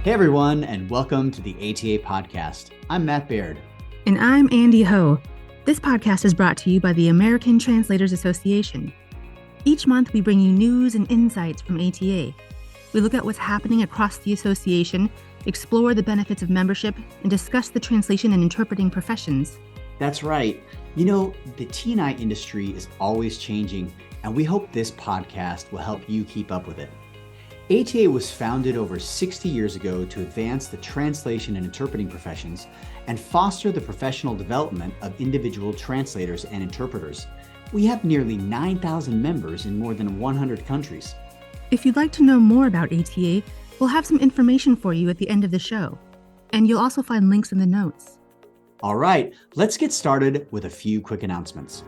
Hey everyone, and welcome to the ATA podcast. I'm Matt Baird. And I'm Andie Ho. This podcast is brought to you by the American Translators Association. Each month, we bring you news and insights from ATA. We look at what's happening across the association, explore the benefits of membership, and discuss the translation and interpreting professions. That's right. You know, the T&I industry is always changing, and we hope this podcast will help you keep up with it. ATA was founded over 60 years ago to advance the translation and interpreting professions and foster the professional development of individual translators and interpreters. We have nearly 9,000 members in more than 100 countries. If you'd like to know more about ATA, we'll have some information for you at the end of the show. And you'll also find links in the notes. All right, let's get started with a few quick announcements.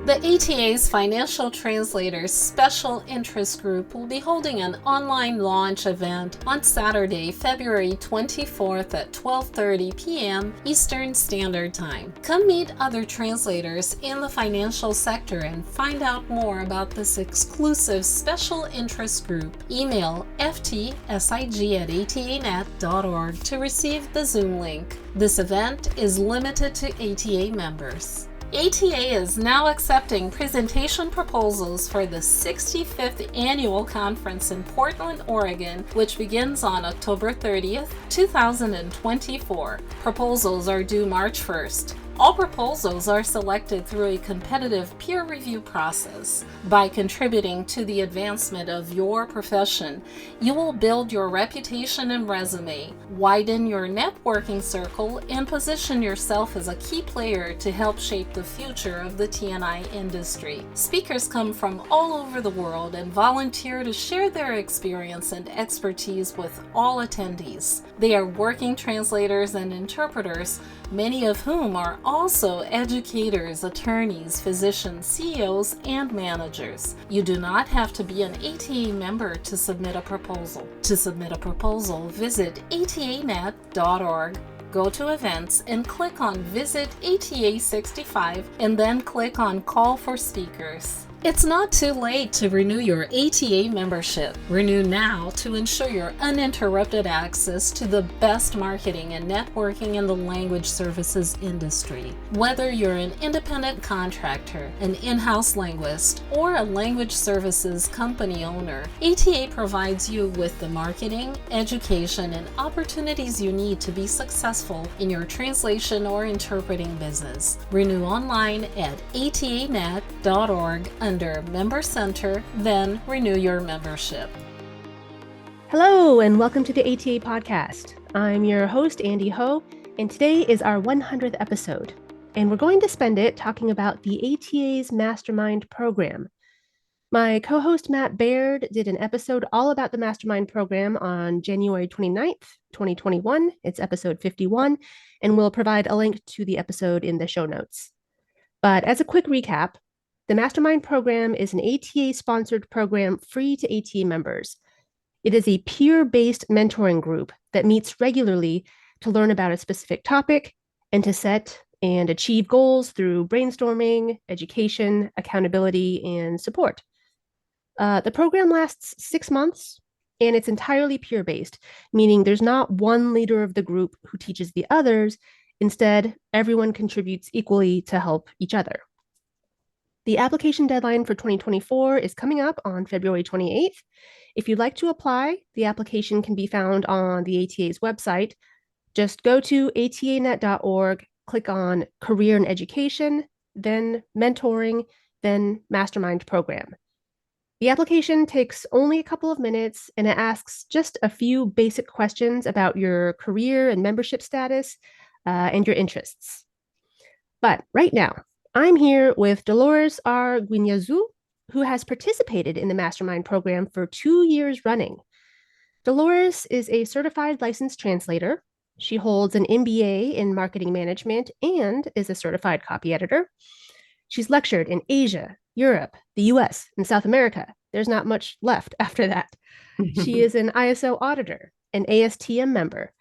The ATA's Financial Translators Special Interest Group will be holding an online launch event on Saturday, February 24th at 12:30 p.m. Eastern Standard Time. Come meet other translators in the financial sector and find out more about this exclusive special interest group. Email ftsig@atanet.org to receive the Zoom link. This event is limited to ATA members. ATA is now accepting presentation proposals for the 65th Annual Conference in Portland, Oregon, which begins on October 30th, 2024. Proposals are due March 1st. All proposals are selected through a competitive peer review process. By contributing to the advancement of your profession, you will build your reputation and resume, widen your networking circle, and position yourself as a key player to help shape the future of the T&I industry. Speakers come from all over the world and volunteer to share their experience and expertise with all attendees. They are working translators and interpreters, many of whom are also educators, attorneys, physicians, CEOs, and managers. You do not have to be an ATA member to submit a proposal. To submit a proposal, visit atanet.org, go to Events, and click on Visit ATA 65, and then click on Call for Speakers. It's not too late to renew your ATA membership. Renew now to ensure your uninterrupted access to the best marketing and networking in the language services industry. Whether you're an independent contractor, an in-house linguist, or a language services company owner, ATA provides you with the marketing, education, and opportunities you need to be successful in your translation or interpreting business. Renew online at atanet.org under Member Center, then renew your membership. Hello, and welcome to the ATA podcast. I'm your host, Andie Ho, and today is our 100th episode. And we're going to spend it talking about the ATA's Mastermind Program. My co-host, Matt Baird, did an episode all about the Mastermind Program on January 29th, 2021. It's episode 51, and we'll provide a link to the episode in the show notes. But as a quick recap, the Mastermind Program is an ATA-sponsored program free to ATA members. It is a peer-based mentoring group that meets regularly to learn about a specific topic and to set and achieve goals through brainstorming, education, accountability, and support. The program lasts 6 months, and it's entirely peer-based, meaning there's not one leader of the group who teaches the others. Instead, everyone contributes equally to help each other. The application deadline for 2024 is coming up on February 28th. If you'd like to apply, the application can be found on the ATA's website. Just go to atanet.org, click on Career and Education, then Mentoring, then Mastermind Program. The application takes only a couple of minutes, and it asks just a few basic questions about your career and membership status and your interests. But right now, I'm here with Dolores R. Guiñazú, who has participated in the Mastermind Program for 2 years running. Dolores is a certified licensed translator. She holds an MBA in marketing management and is a certified copy editor. She's lectured in Asia, Europe, the US, and South America. There's not much left after that. She is an ISO auditor, an ASTM member,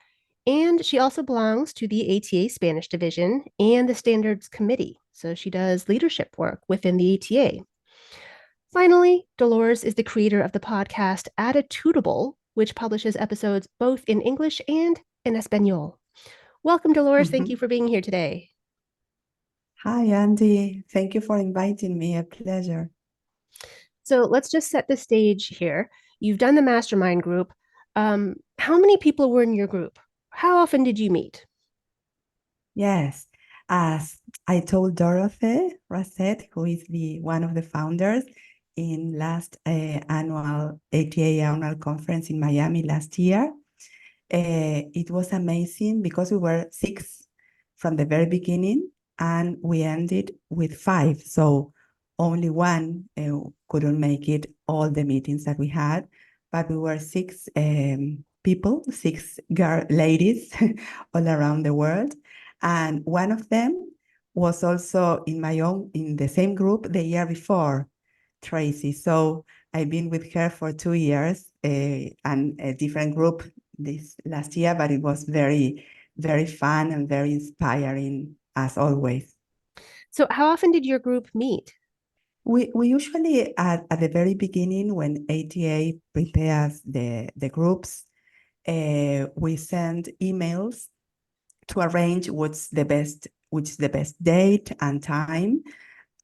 and she also belongs to the ATA Spanish Division and the Standards Committee. So she does leadership work within the ATA. Finally, Dolores is the creator of the podcast Attitudable, which publishes episodes both in English and in Espanol. Welcome, Dolores. Thank you for being here today. Hi, Andie. Thank you for inviting me. A pleasure. So let's just set the stage here. You've done the mastermind group. How many people were in your group? How often did you meet? Yes, as I told Dorothy Rasset, who is one of the founders, in last annual ATA annual conference in Miami last year, it was amazing because we were 6 from the very beginning and we ended with 5. So only one couldn't make it all the meetings that we had, but we were 6 people, 6 ladies all around the world. And one of them was also in the same group the year before, Tracy. So I've been with her for 2 years and a different group this last year, but it was very, very fun and very inspiring as always. So how often did your group meet? We usually at the very beginning when ATA prepares the groups, we send emails to arrange which is the best date and time,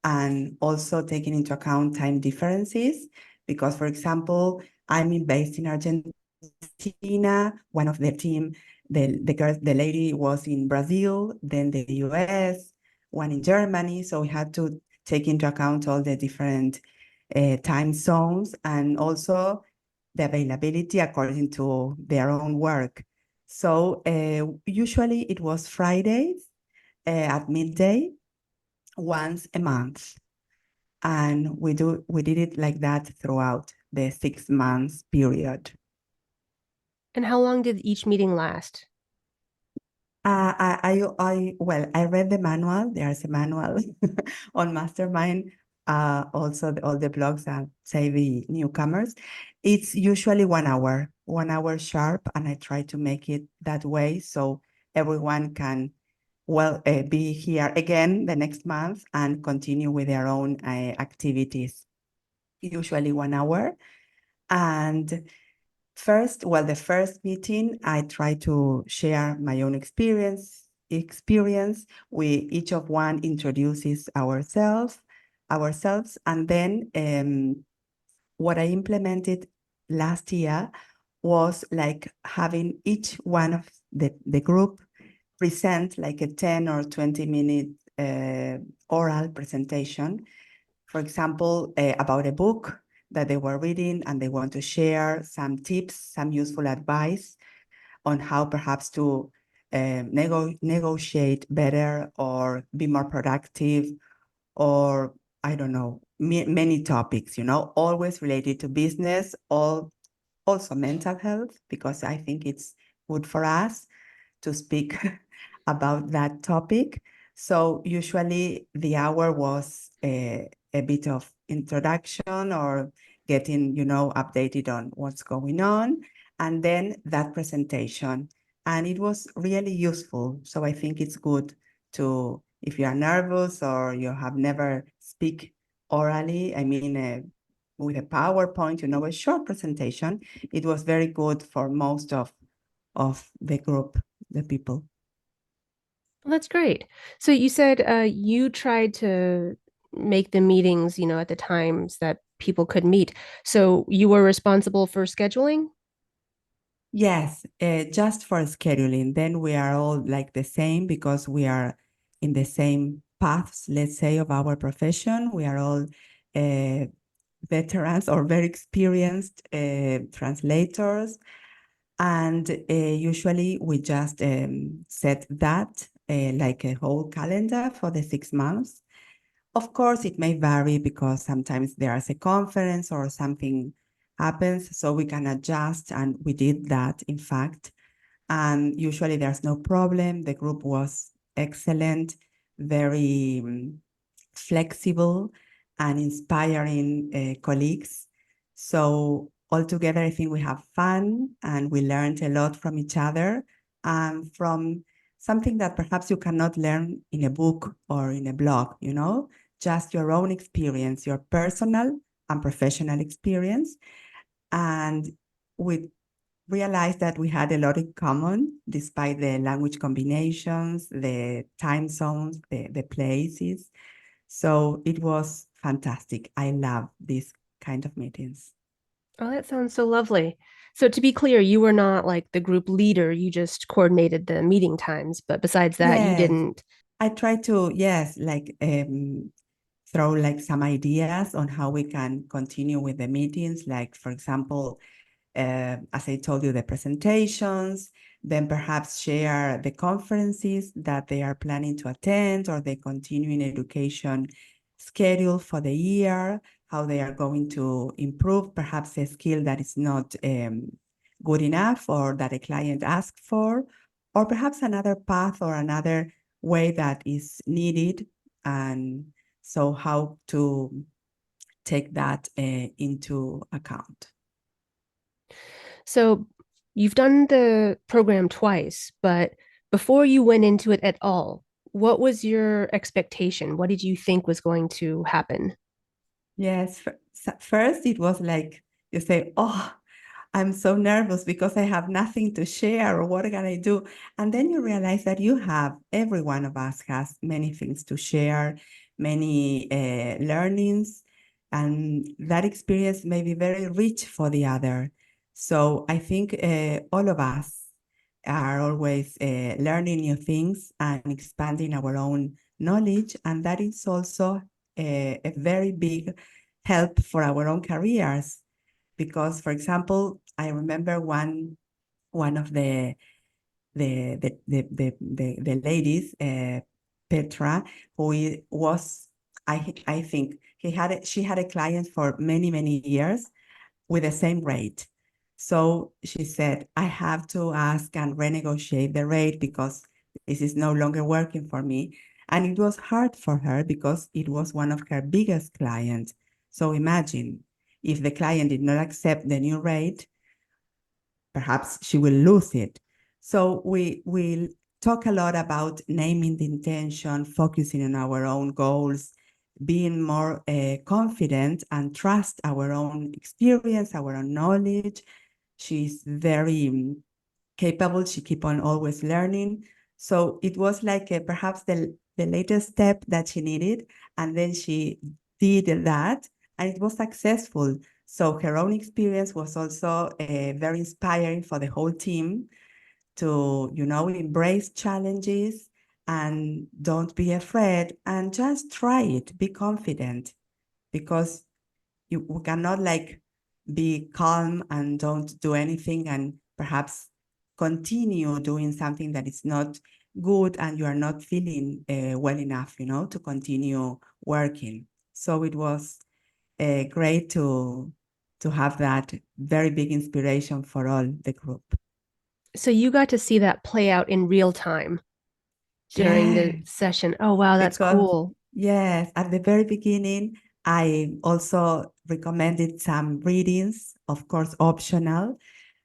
and also taking into account time differences. Because, for example, I'm based in Argentina. One of the team, the lady was in Brazil, then the US, one in Germany. So we had to take into account all the different time zones and also the availability according to their own work. So usually it was Fridays at midday, once a month. And we did it like that throughout the 6 months period. And how long did each meeting last? I read the manual. There's a manual on Mastermind. Also all the blogs that say the newcomers. It's usually 1 hour, 1 hour sharp, and I try to make it that way so everyone can be here again the next month and continue with their own activities. Usually 1 hour. And the first meeting, I try to share my own experience. We each of one introduces ourselves, and then what I implemented last year was like having each one of the group present like a 10 or 20-minute oral presentation, for example, about a book that they were reading and they want to share some tips, some useful advice on how perhaps to negotiate better or be more productive, or I don't know, many topics, always related to business, also mental health, because I think it's good for us to speak about that topic. So usually the hour was a bit of introduction or getting, updated on what's going on, and then that presentation. And it was really useful. So I think it's good to, if you are nervous or you have never speak orally, with a PowerPoint, a short presentation, it was very good for most of the group, the people. Well, that's great. So you said you tried to make the meetings, at the times that people could meet. So you were responsible for scheduling? Yes, just for scheduling. Then we are all like the same because we are in the same paths, let's say, of our profession. We are all veterans or very experienced translators. And usually we just set that like a whole calendar for the 6 months. Of course, it may vary because sometimes there's a conference or something happens, so we can adjust, and we did that, in fact. And usually there's no problem. The group was excellent, very flexible and inspiring colleagues. So altogether, I think we have fun and we learned a lot from each other, and from something that perhaps you cannot learn in a book or in a blog, just your own experience, your personal and professional experience. And with realized that we had a lot in common, despite the language combinations, the time zones, the places. So it was fantastic. I love these kind of meetings. Oh, that sounds so lovely. So to be clear, you were not like the group leader, you just coordinated the meeting times, but besides that, you Yes, didn't. I try to, yes, like throw like some ideas on how we can continue with the meetings. Like, for example, as I told you, the presentations, then perhaps share the conferences that they are planning to attend or the continuing education schedule for the year, how they are going to improve perhaps a skill that is not good enough or that a client asked for, or perhaps another path or another way that is needed. And so how to take that into account. So you've done the program twice, but before you went into it at all, what was your expectation? What did you think was going to happen? Yes, first it was like you say, oh, I'm so nervous because I have nothing to share, or what can I do? And then you realize that every one of us has many things to share, many learnings, and that experience may be very rich for the other. So I think all of us are always learning new things and expanding our own knowledge, and that is also a very big help for our own careers. Because, for example, I remember one of the ladies, Petra, who was, I think she had a client for many years with the same rate. So she said, I have to ask and renegotiate the rate because this is no longer working for me. And it was hard for her because it was one of her biggest clients. So imagine if the client did not accept the new rate, perhaps she will lose it. So we will talk a lot about naming the intention, focusing on our own goals, being more confident and trust our own experience, our own knowledge. She's very capable. She keep on always learning. So it was like perhaps the latest step that she needed. And then she did that and it was successful. So her own experience was also very inspiring for the whole team to, embrace challenges and don't be afraid and just try it. Be confident because we cannot like be calm and don't do anything and perhaps continue doing something that is not good and you are not feeling well enough, to continue working. So it was great to have that very big inspiration for all the group. So you got to see that play out in real time during the Yes, session. Oh, wow, that's because cool. yes, at the very beginning, I also recommended some readings, of course, optional.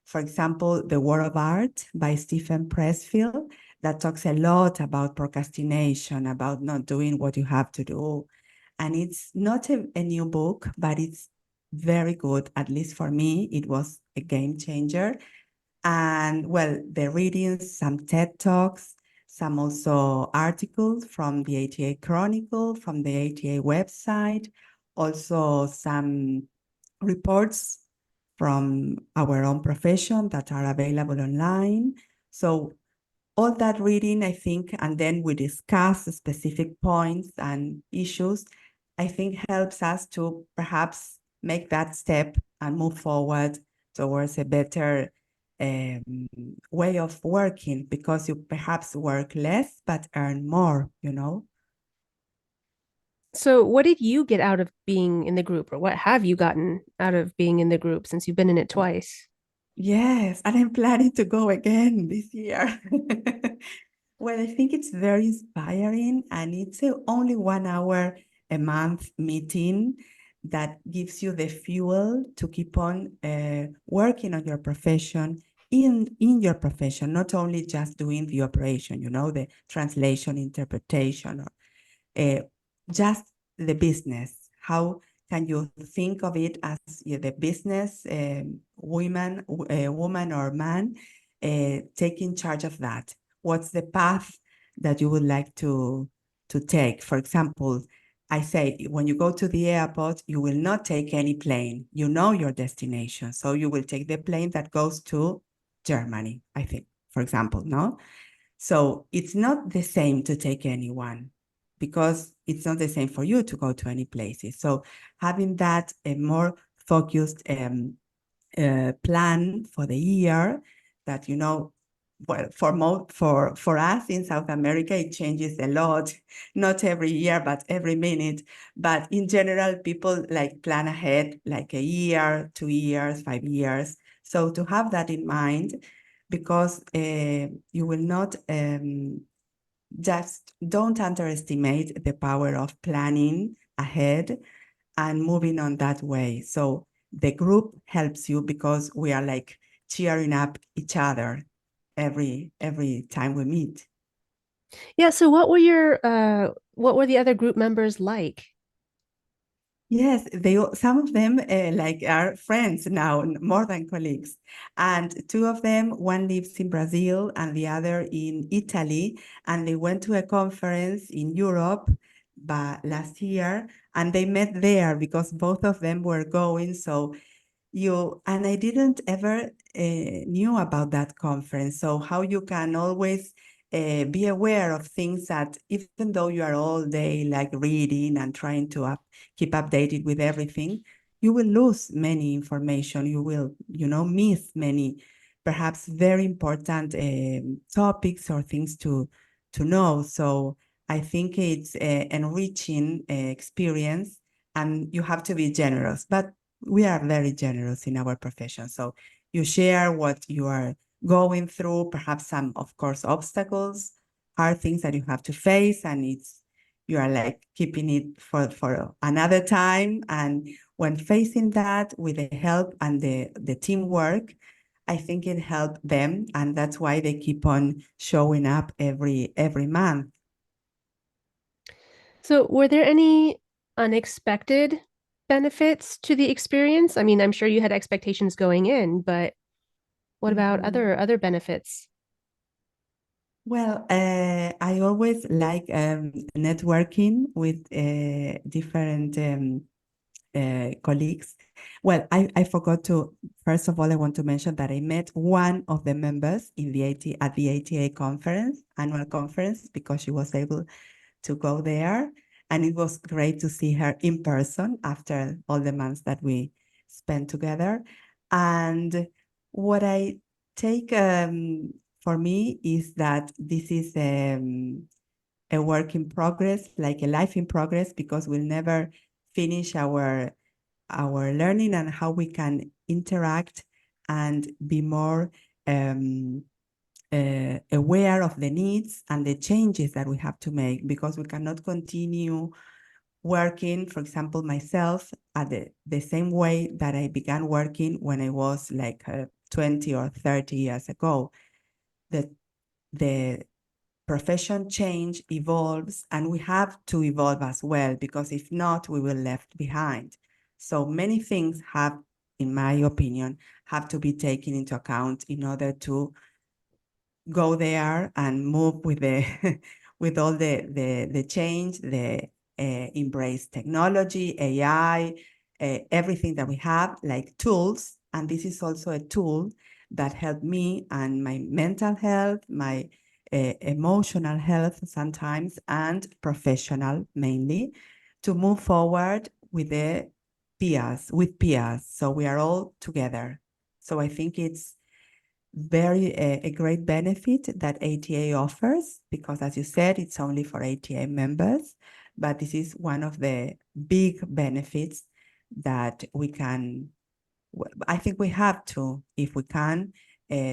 For example, The War of Art by Stephen Pressfield, that talks a lot about procrastination, about not doing what you have to do. And it's not a new book, but it's very good. At least for me, it was a game changer. And well, the readings, some TED Talks, some also articles from the ATA Chronicle, from the ATA website, also some reports from our own profession that are available online. So all that reading, I think, and then we discuss specific points and issues, I think helps us to perhaps make that step and move forward towards a better way of working, because you perhaps work less but earn more, So what did you get out of being in the group, or what have you gotten out of being in the group since you've been in it twice? Yes, and I'm planning to go again this year. Well, I think it's very inspiring, and it's only 1 hour a month meeting that gives you the fuel to keep on working on your profession, in your profession, not only just doing the operation, the translation, interpretation, or just the business. How can you think of it as the business woman or man, taking charge of that. What's the path that you would like to take? For example, I say, when you go to the airport, you will not take any plane. You know your destination. So you will take the plane that goes to Germany, I think, for example, no? So it's not the same to take anyone, because it's not the same for you to go to any places. So having that a more focused plan for the year, that, well, for us in South America, it changes a lot, not every year, but every minute. But in general, people like plan ahead, like a year, 2 years, 5 years. So to have that in mind, because you will not, just don't underestimate the power of planning ahead and moving on that way. So the group helps you, because we are like cheering up each other every time we meet. Yeah, so what were the other group members like? Yes, some of them like are friends now, more than colleagues. And two of them, one lives in Brazil and the other in Italy. And they went to a conference in Europe last year, and they met there because both of them were going. So and I didn't ever knew about that conference. So how you can always be aware of things that, even though you are all day like reading and trying to keep updated with everything, you will lose many information. You will, miss many perhaps very important topics or things to know. So I think it's an enriching experience, and you have to be generous. But we are very generous in our profession. So you share what you are going through, perhaps some, of course, obstacles, hard things that you have to face, and you are like keeping it for another time. And when facing that with the help and the teamwork, I think it helped them, and that's why they keep on showing up every month. So were there any unexpected benefits to the experience? I mean, I'm sure you had expectations going in, but what about other benefits? Well, I always like networking with different colleagues. Well, I forgot to, first of all, I want to mention that I met one of the members in at the ATA conference, annual conference, because she was able to go there. And it was great to see her in person after all the months that we spent together. And what I take for me is that this is a work in progress, like a life in progress, because we'll never finish our learning and how we can interact and be more aware of the needs and the changes that we have to make, because we cannot continue working, for example, myself, at the same way that I began working when I was like 20 or 30 years ago. The profession change, evolves, and we have to evolve as well, because if not, we will left behind. So many things have, in my opinion, have to be taken into account in order to go there and move with with all the change, embrace technology, AI, everything that we have, like tools. And this is also a tool that helped me and my mental health, my emotional health sometimes, and professional mainly, to move forward with peers. So we are all together. So I think it's a great benefit that ATA offers, because as you said, it's only for ATA members, but this is one of the big benefits that I think we have to, if we can,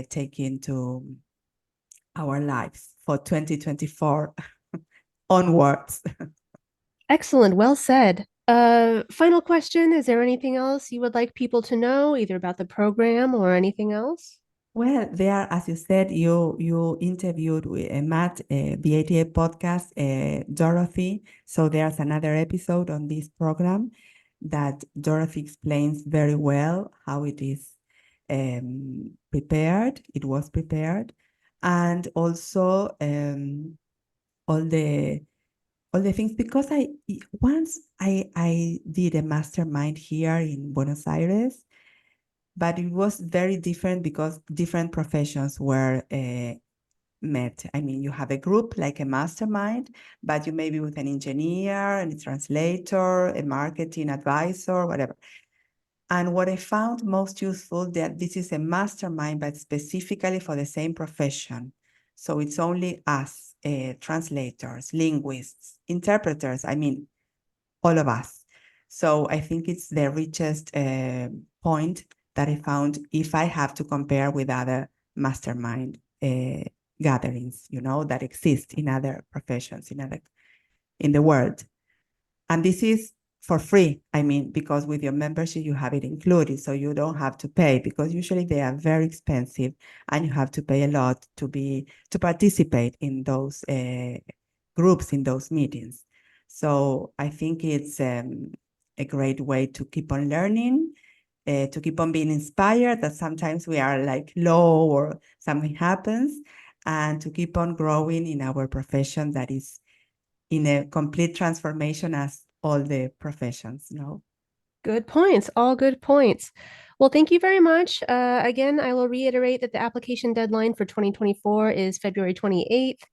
take into our lives for 2024 onwards. Excellent, well said. Final question, is there anything else you would like people to know, either about the program or anything else? Well, there, as you said, you interviewed with Matt, the ATA podcast, Dorothy. So there's another episode on this program that Dorothy explains very well how it is prepared. It was prepared, and also all the things, because once I did a mastermind here in Buenos Aires, but it was very different because different professions were met. I mean, you have a group like a mastermind, but you may be with an engineer, and a translator, a marketing advisor, whatever. And what I found most useful, that this is a mastermind, but specifically for the same profession. So it's only us, translators, linguists, interpreters, I mean, all of us. So I think it's the richest point that I found if I have to compare with other mastermind gatherings, that exist in other professions in the world. And this is for free, I mean, because with your membership, you have it included, so you don't have to pay, because usually they are very expensive and you have to pay a lot to participate in those groups, in those meetings. So I think it's a great way to keep on learning, to keep on being inspired, that sometimes we are like low or something happens, and to keep on growing in our profession that is in a complete transformation as all the professions, Good points, all good points. Well, thank you very much. Again, I will reiterate that the application deadline for 2024 is February 28th.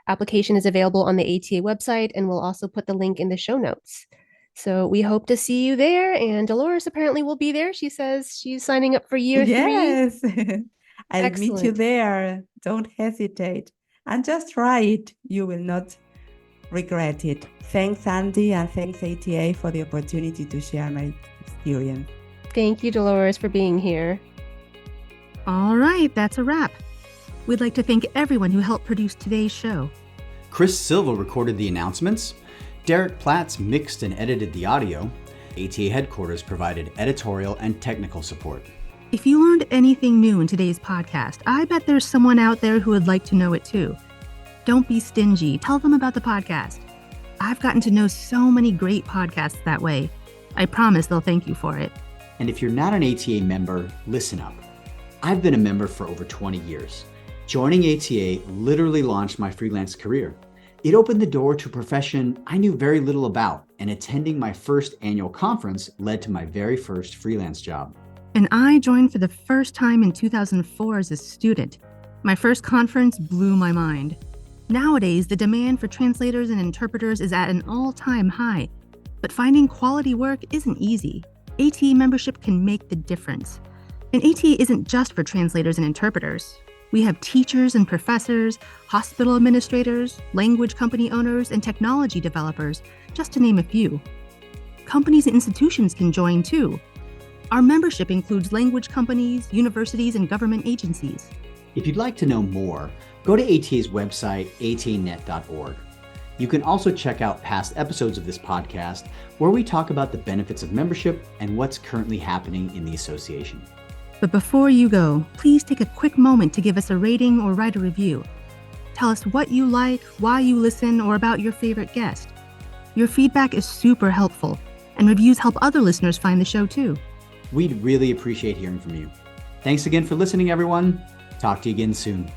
Application is available on the ATA website, and we'll also put the link in the show notes. So we hope to see you there, and Dolores apparently will be there. She says she's signing up for year 3. Yes, I'll meet you Excellent. there. Don't hesitate. And just try it. You will not regret it. Thanks, Andie, and thanks, ATA, for the opportunity to share my experience. Thank you, Dolores, for being here. All right, that's a wrap. We'd like to thank everyone who helped produce today's show. Chris Silva recorded the announcements. Derek Platts mixed and edited the audio. ATA headquarters provided editorial and technical support. If you learned anything new in today's podcast, I bet there's someone out there who would like to know it too. Don't be stingy. Tell them about the podcast. I've gotten to know so many great podcasts that way. I promise they'll thank you for it. And if you're not an ATA member, listen up. I've been a member for over 20 years. Joining ATA literally launched my freelance career. It opened the door to a profession I knew very little about, and attending my first annual conference led to my very first freelance job. And I joined for the first time in 2004 as a student. My first conference blew my mind. Nowadays, the demand for translators and interpreters is at an all-time high, but finding quality work isn't easy. ATA membership can make the difference. And ATA isn't just for translators and interpreters. We have teachers and professors, hospital administrators, language company owners, and technology developers, just to name a few. Companies and institutions can join too. Our membership includes language companies, universities, and government agencies. If you'd like to know more, go to ATA's website, atanet.org. You can also check out past episodes of this podcast where we talk about the benefits of membership and what's currently happening in the association. But before you go, please take a quick moment to give us a rating or write a review. Tell us what you like, why you listen, or about your favorite guest. Your feedback is super helpful, and reviews help other listeners find the show too. We'd really appreciate hearing from you. Thanks again for listening, everyone. Talk to you again soon.